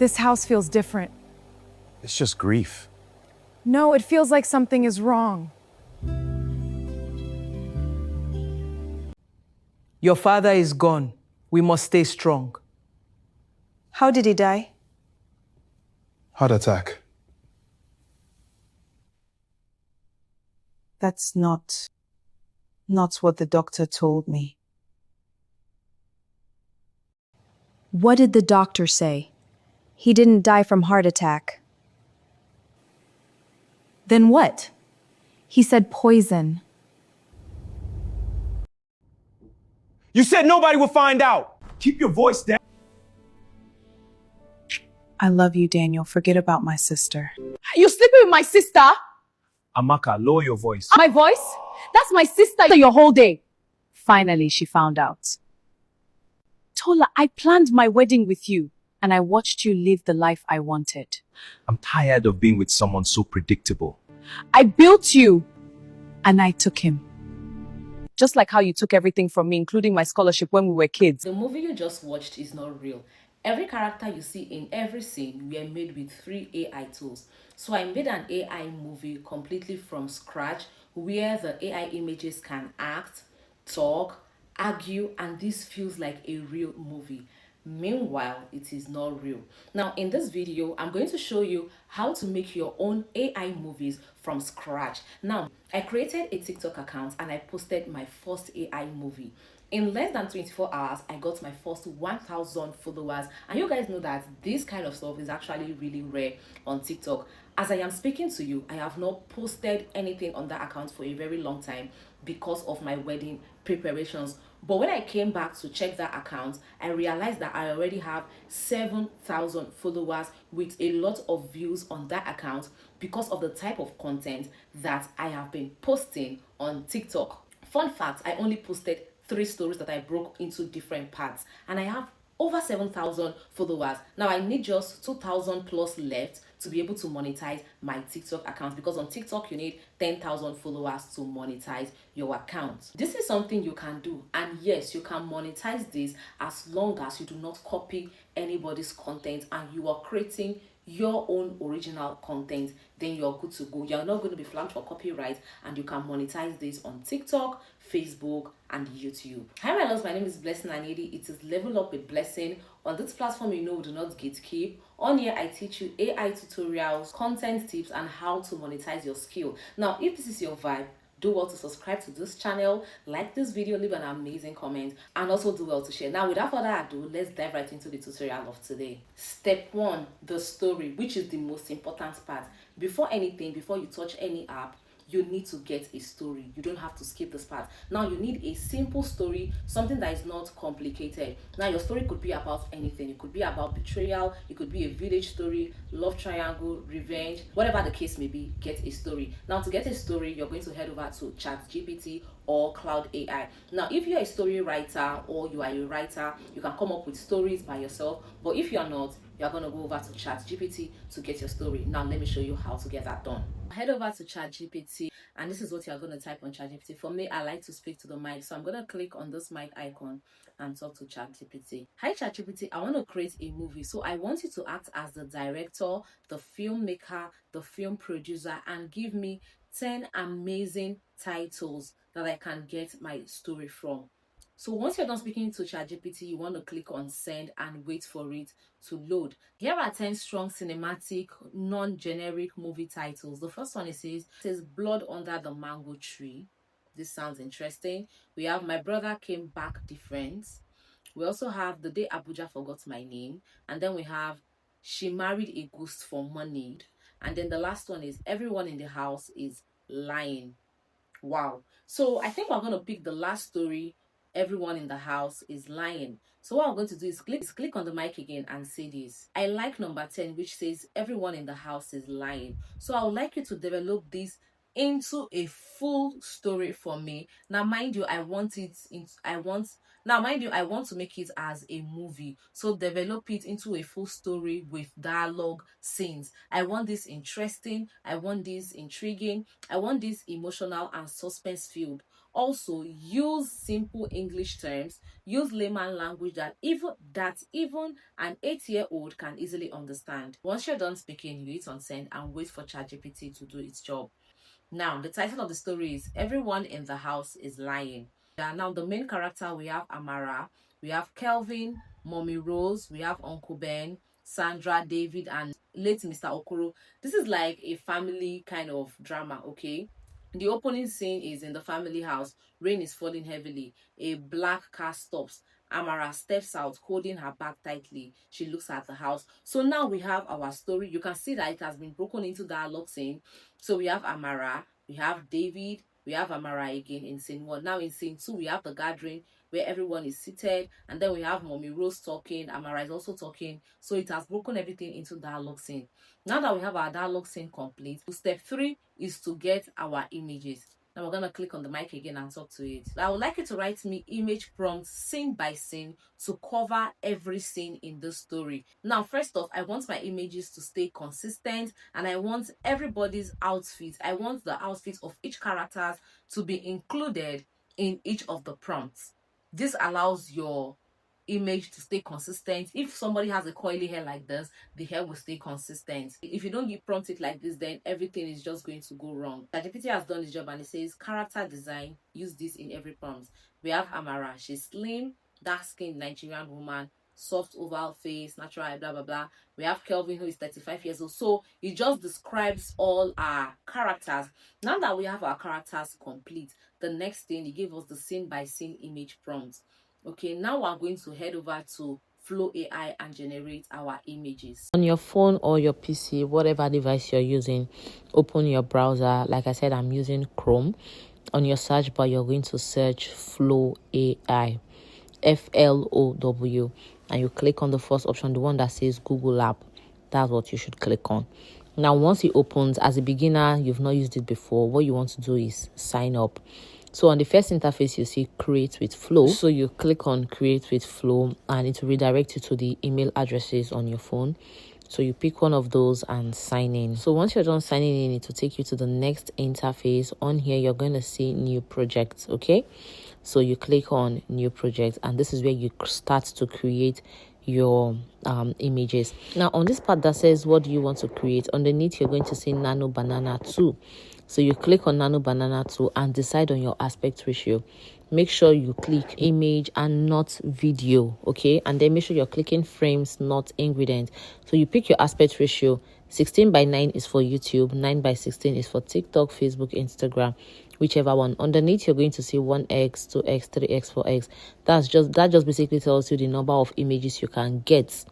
This house feels different. It's just grief. No, it feels like something is wrong. Your father is gone. We must stay strong. How did he die? Heart attack. That's not what the doctor told me. What did the doctor say? He didn't die from heart attack. Then what? He said poison. You said nobody would find out. Keep your voice down. I love you, Daniel. Forget about my sister. You sleeping with my sister? Amaka, lower your voice. My voice? That's my sister your whole day. Finally, she found out. Tola, I planned my wedding with you, and I watched you live the life I wanted. I'm tired of being with someone so predictable. I built you, and I took him. Just like how you took everything from me, including my scholarship when we were kids. The movie you just watched is not real. Every character you see in every scene were made with 3 AI tools. So I made an AI movie completely from scratch where the AI images can act, talk, argue, and this feels like a real movie. Meanwhile, it is not real. Now, in this video, I'm going to show you how to make your own AI movies from scratch. Now, I created a TikTok account and I posted my first AI movie. In less than 24 hours, I got my first 1,000 followers. And you guys know that this kind of stuff is actually really rare on TikTok. As I am speaking to you, I have not posted anything on that account for a very long time because of my wedding preparations. But when I came back to check that account, I realized that I already have 7,000 followers with a lot of views on that account because of the type of content that I have been posting on TikTok. Fun fact, I only posted 3 stories that I broke into different parts, and I have over 7,000 followers. Now I need just 2,000 plus left to be able to monetize my TikTok account, because on TikTok you need 10,000 followers to monetize your account. This is something you can do, and yes, you can monetize this as long as you do not copy anybody's content and you are creating your own original content. Then you're good to go. You're not going to be flagged for copyright, and you can monetize this on TikTok, Facebook, and YouTube. Hi my loves, my name is Blessing Anidi. It is Level Up with Blessing. On this platform, you know we do not gatekeep. On here, I teach you AI tutorials, content tips, and how to monetize your skill. Now, if this is your vibe, do well to subscribe to this channel, like this video, leave an amazing comment, and also do well to share. Now, without further ado, let's dive right into the tutorial of today. Step 1, the story, which is the most important part. Before anything, before you touch any app, you need to get a story. You don't have to skip this part. Now you need a simple story, something that is not complicated. Now your story could be about anything. It could be about betrayal, it could be a village story, love triangle, revenge, whatever the case may be. Get a story. Now to get a story, you're going to head over to ChatGPT or Cloud AI. Now if you're a story writer or you are a writer, you can come up with stories by yourself. But if you're not, you're going to go over to ChatGPT to get your story. Now let me show you how to get that done. Head over to ChatGPT, and this is what you're going to type on ChatGPT. For me, I like to speak to the mic, so I'm going to click on this mic icon and talk to ChatGPT. Hi ChatGPT, I want to create a movie, so I want you to act as the director, the filmmaker, the film producer, and give me 10 amazing titles that I can get my story from. So once you're done speaking to ChatGPT, you want to click on send and wait for it to load. Here are 10 strong cinematic, non-generic movie titles. The first one, it says Blood Under the Mango Tree. This sounds interesting. We have My Brother Came Back Different. We also have The Day Abuja Forgot My Name. And then we have She Married a Ghost for Money. And then the last one is Everyone in the House is Lying. Wow. So I think we're going to pick the last story, Everyone in the House is Lying. So what I'm going to do is click on the mic again and say this. I like number 10, which says Everyone in the House is Lying. So I would like you to develop this into a full story for me. Now mind you, I want to make it as a movie. So develop it into a full story with dialogue, scenes. I want this interesting, I want this intriguing, I want this emotional and suspense filled. Also, use simple English terms, use layman language that even an 8-year-old can easily understand. Once you're done speaking, you hit on send and wait for ChatGPT to do its job. Now, the title of the story is Everyone in the House is Lying. Now, the main character, we have Amara, we have Kelvin, Mommy Rose, we have Uncle Ben, Sandra, David, and late Mr. Okoro. This is like a family kind of drama, okay? The opening scene is in the family house. Rain is falling heavily. A black car stops. Amara steps out, holding her bag tightly. She looks at the house. So now we have our story. You can see that it has been broken into dialogue scene. So we have Amara, we have David, we have Amara again in scene 1. Now in scene 2, we have the gathering where everyone is seated, and then we have Mommy Rose talking, Amara is also talking. So it has broken everything into dialogue scene. Now that we have our dialogue scene complete, step 3 is to get our images. Now we're going to click on the mic again and talk to it. I would like you to write me image prompts scene by scene to cover every scene in the story. Now, first off, I want my images to stay consistent, and I want everybody's outfit. I want the outfits of each character to be included in each of the prompts. This allows your image to stay consistent. If somebody has a coily hair like this, the hair will stay consistent. If you don't give prompt it like this, then everything is just going to go wrong. ChatGPT has done his job and it says character design, use this in every prompt. We have Amara, she's slim, dark-skinned Nigerian woman, soft oval face, natural eye, blah blah blah. We have Kelvin, who is 35 years old. So it just describes all our characters. Now that we have our characters complete, the next thing, it gives us the scene by scene image prompts. Okay, now we're going to head over to Flow AI and generate our images. On your phone or your PC, whatever device you're using, open your browser. Like I said, I'm using Chrome. On your search bar, you're going to search Flow AI, FLOW, and you click on the first option, the one that says Google app. That's what you should click on. Now, once it opens, as a beginner, you've not used it before, what you want to do is sign up. So on the first interface, you see Create with Flow. So you click on Create with Flow and it will redirect you to the email addresses on your phone. So you pick one of those and sign in. So once you're done signing in, it will take you to the next interface. On here, you're going to see New Project, okay? So you click on New Project and this is where you start to create your images. Now on this part that says what do you want to create, underneath you're going to see Nano Banana 2. So you click on Nano Banana 2 and decide on your aspect ratio. Make sure you click image and not video, okay? And then make sure you're clicking frames, not ingredient. So you pick your aspect ratio. 16:9 is for YouTube, 9:16 is for TikTok, Facebook, Instagram, whichever one. Underneath you're going to see 1x, 2x, 3x, 4x. That just basically tells you the number of images you can get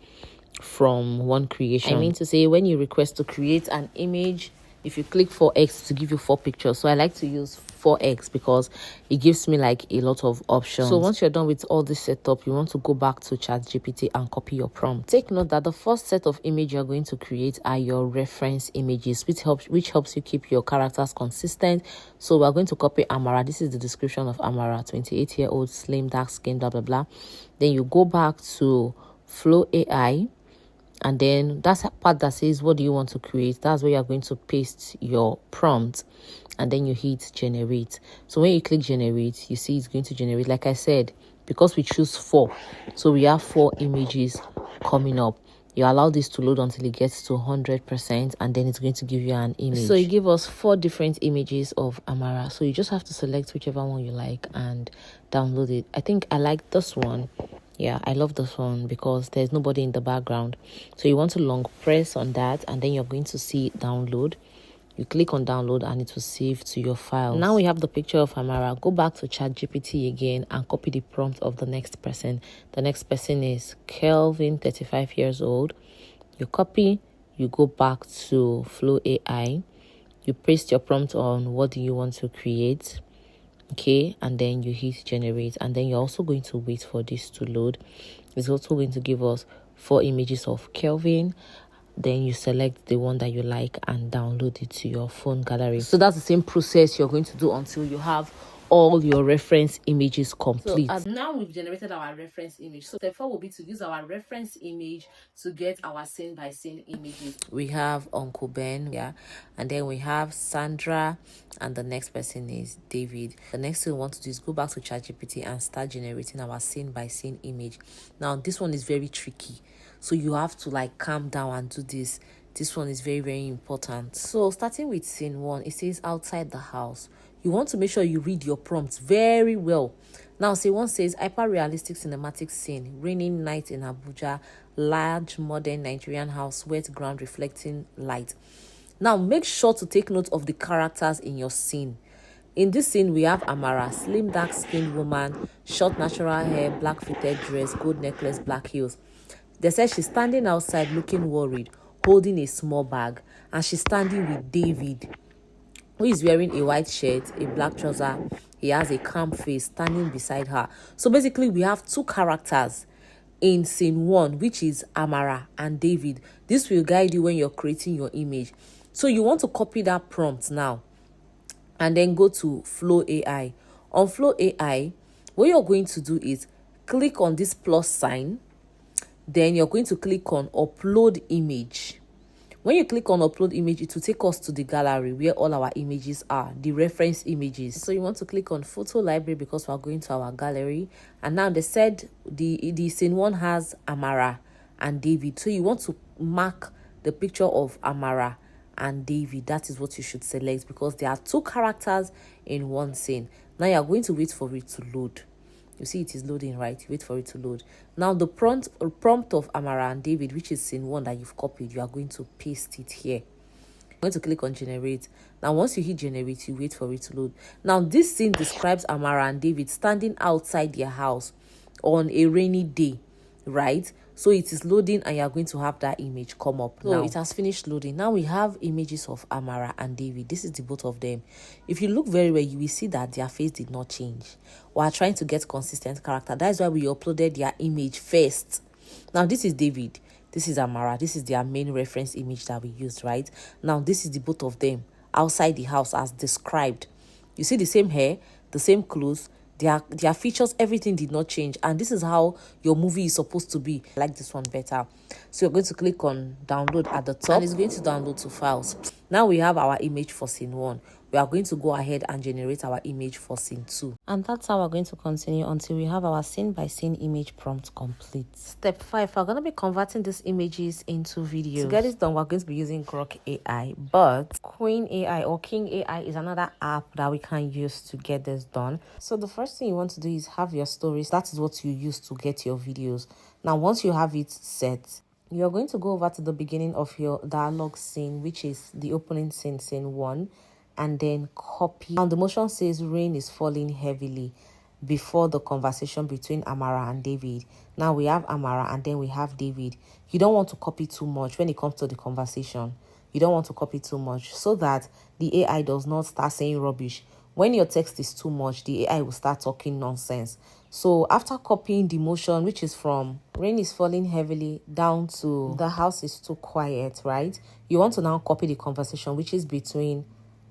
from one creation. I mean to say, when you request to create an image, if you click 4x to give you 4 pictures. So I like to use 4x because it gives me like a lot of options. So once you're done with all this setup, you want to go back to ChatGPT and copy your prompt. Take note that the first set of image you're going to create are your reference images, which helps you keep your characters consistent. So we're going to copy Amara. This is the description of Amara, 28-year-old, slim, dark skin, blah blah blah. Then you go back to Flow AI. And then that's a part that says what do you want to create. That's where you're going to paste your prompt and then you hit generate. So when you click generate, you see it's going to generate. Like I said, because we choose 4, so we have 4 images coming up. You allow this to load until it gets to 100% and then it's going to give you an image. So it gives us 4 different images of Amara. So you just have to select whichever one you like and download it. I think I like this one. Yeah, I love this one because there's nobody in the background. So you want to long press on that and then you're going to see download. You click on download and it will save to your file. Now we have the picture of Amara. Go back to ChatGPT again and copy the prompt of the next person. The next person is Kelvin, 35 years old. You copy, you go back to Flow AI. You paste your prompt on what do you want to create. Okay, and then you hit generate and then you're also going to wait for this to load. It's also going to give us 4 images of Kelvin. Then you select the one that you like and download it to your phone gallery. So that's the same process you're going to do until you have all your reference images complete. So now we've generated our reference image. So step 4 will be to use our reference image to get our scene by scene images. We have Uncle Ben, yeah, and then we have Sandra, and the next person is David. The next thing we want to do is go back to ChatGPT and start generating our scene by scene image. Now this one is very tricky, so you have to like calm down and do this. This one is very, very important. So starting with scene 1, it says outside the house. You want to make sure you read your prompts very well. Now, scene 1 says hyper-realistic cinematic scene, raining night in Abuja, large modern Nigerian house, wet ground reflecting light. Now, make sure to take note of the characters in your scene. In this scene, we have Amara, slim, dark-skinned woman, short natural hair, black fitted dress, gold necklace, black heels. They said she's standing outside looking worried, holding a small bag, and she's standing with David, who is wearing a white shirt, a black trouser. He has a calm face standing beside her. So basically, we have 2 characters in scene 1, which is Amara and David. This will guide you when you're creating your image. So you want to copy that prompt now and then go to Flow AI. On Flow AI, what you're going to do is click on this plus sign. Then you're going to click on Upload Image. When you click on Upload Image, it will take us to the gallery where all our images are, the reference images. So you want to click on Photo Library because we're going to our gallery. And now they said the scene 1 has Amara and David. So you want to mark the picture of Amara and David. That is what you should select because there are 2 characters in one scene. Now you're going to wait for it to load. You see it is loading, right? Wait for it to load. Now the prompt of Amara and David, which is scene 1 that you've copied, you are going to paste it here. I'm going to click on generate. Now once you hit generate, you wait for it to load. Now this scene describes Amara and David standing outside their house on a rainy day, right? So it is loading and you are going to have that image come up. So now it has finished loading. Now we have images of Amara and David. This is the both of them. If you look very well, you will see that their face did not change. We are trying to get consistent character. That is why we uploaded their image first. Now this is David. This is Amara. This is their main reference image that we used, right? Now this is the both of them outside the house as described. You see the same hair, the same clothes, their features, everything did not change. And this is how your movie is supposed to be. I like this one better. So you're going to click on download at the top and it's going to download to files. Now we have our image for scene 1. We are going to go ahead and generate our image for scene 2. And that's how we're going to continue until we have our scene by scene image prompt complete. Step 5, we're going to be converting these images into videos. To get this done, we're going to be using Grok AI, but Queen AI or King AI is another app that we can use to get this done. So the first thing you want to do is have your stories. That is what you use to get your videos. Now, once you have it set, you're going to go over to the beginning of your dialogue scene, which is the opening scene, scene 1. And then copy. Now the motion says rain is falling heavily before the conversation between Amara and David. Now we have Amara and then we have David. You don't want to copy too much when it comes to the conversation. You don't want to copy too much so that the AI does not start saying rubbish. When your text is too much, the AI will start talking nonsense. So after copying the motion, which is from rain is falling heavily down to the house is too quiet, right? You want to now copy the conversation, which is between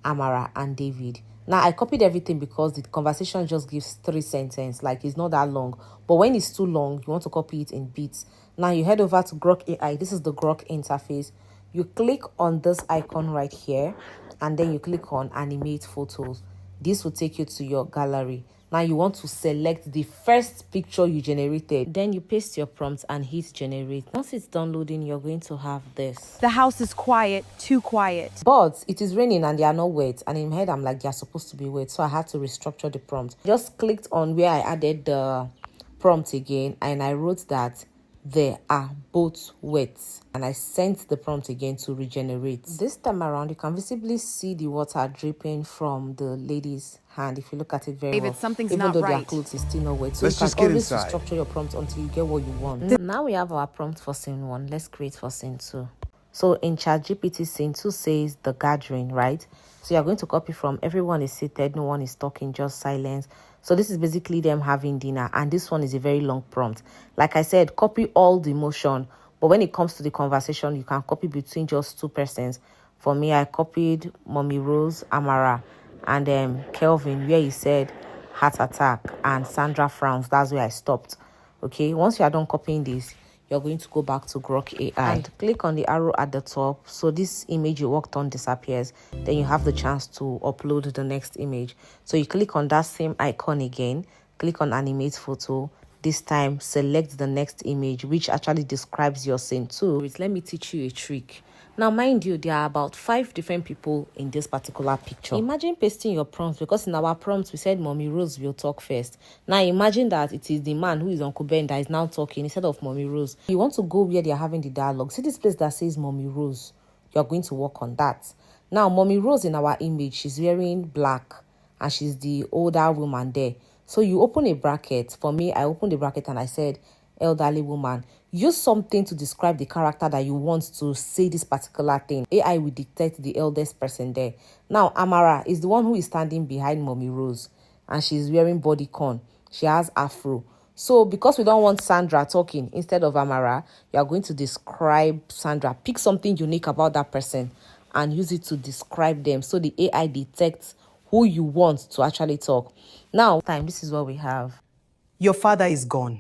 Amara and David. Now I copied everything because the conversation just gives 3 sentences, like it's not that long. But when it's too long, you want to copy it in bits. Now you head over to Grok AI. This is the Grok interface. You click on this icon right here and then you click on animate photos. This will take you to your gallery. Now you want to select the first picture you generated. Then you paste your prompt and hit generate. Once it's done loading, you're going to have this. The house is quiet, too quiet. But it is raining and they are not wet. And in my head, I'm like, they're supposed to be wet. So I had to restructure the prompt. Just clicked on where I added the prompt again. And I wrote that they are both wet. And I sent the prompt again to regenerate. This time around, you can visibly see the water dripping from the lady's hand. If you look at it very David, well, something's even not though their right. clothes is still not wet. So Let's you just can get always inside. restructure your prompt until you get what you want. Now we have our prompt for scene 1. Let's create for scene 2. So in ChatGPT, scene 2 says the gathering, right? So you're going to copy from everyone is seated, no one is talking, just silence. So this is basically them having dinner. And this one is a very long prompt. Like I said, copy all the motion. But when it comes to the conversation, you can copy between just 2 persons. For me, I copied Mommy Rose, Amara, and Kelvin, where he said, heart attack, and Sandra frowns. That's where I stopped. Okay, once you are done copying this, you're going to go back to Grok AI and click on the arrow at the top. So this image you worked on disappears. Then you have the chance to upload the next image. So you click on that same icon again, click on animate photo. This time select the next image, which actually describes your scene too. Let me teach you a trick. Now, mind you, there are about 5 different people in this particular picture. Imagine pasting your prompts, because in our prompts, we said Mommy Rose will talk first. Now, imagine that it is the man who is Uncle Ben that is now talking instead of Mommy Rose. You want to go where they are having the dialogue. See this place that says Mommy Rose. You're going to work on that. Now, Mommy Rose in our image, she's wearing black and she's the older woman there. So you open a bracket. For me, I opened the bracket and I said, elderly woman. Use something to describe the character that you want to say this particular thing. AI will detect the eldest person there. Now, Amara is the one who is standing behind Mommy Rose and she's wearing bodycon. She has afro. So because we don't want Sandra talking, instead of Amara, you are going to describe Sandra. Pick something unique about that person and use it to describe them. So the AI detects who you want to actually talk. Now, this is what we have. Your father is gone.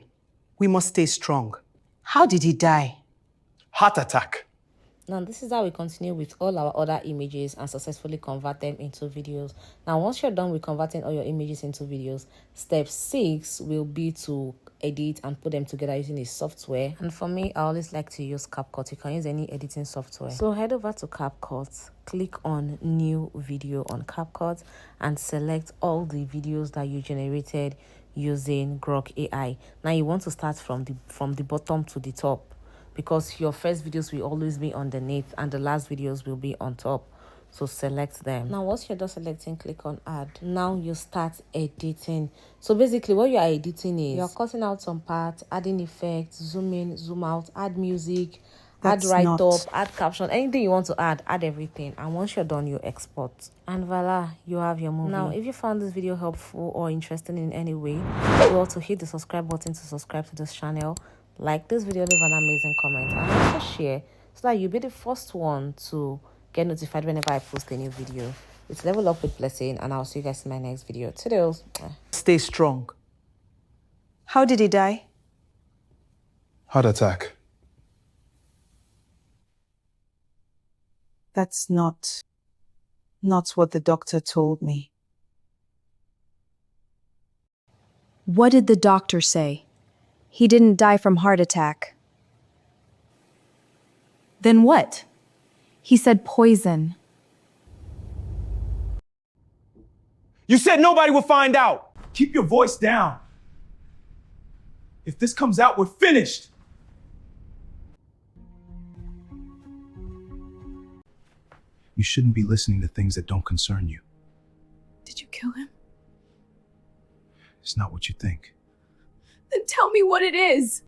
We must stay strong. How did he die? Heart attack. Now, this is how we continue with all our other images and successfully convert them into videos. Now, once you're done with converting all your images into videos, step 6 will be to edit and put them together using a software. And for me, I always like to use CapCut. You can use any editing software. So head over to CapCut, click on New Video on CapCut, and select all the videos that you generated using Grok AI. Now, you want to start from the bottom to the top, because your first videos will always be underneath and the last videos will be on top. So select them. Now, once you're done selecting, click on add. Now you start editing. So basically what you are editing is you're cutting out some parts, adding effects, zoom in, zoom out, add music, add write-up, add caption, anything you want to add everything. And once you're done, you export. And voila, you have your movie. Now, if you found this video helpful or interesting in any way, you also hit the subscribe button to subscribe to this channel. Like this video, leave an amazing comment, and also share so that you'll be the first one to get notified whenever I post a new video. It's Level Up with Blessing, and I'll see you guys in my next video. Toodles. Stay strong. How did he die? Heart attack. That's not what the doctor told me. What did the doctor say? He didn't die from heart attack. Then what? He said poison. You said nobody will find out. Keep your voice down. If this comes out, we're finished. You shouldn't be listening to things that don't concern you. Did you kill him? It's not what you think. Then tell me what it is.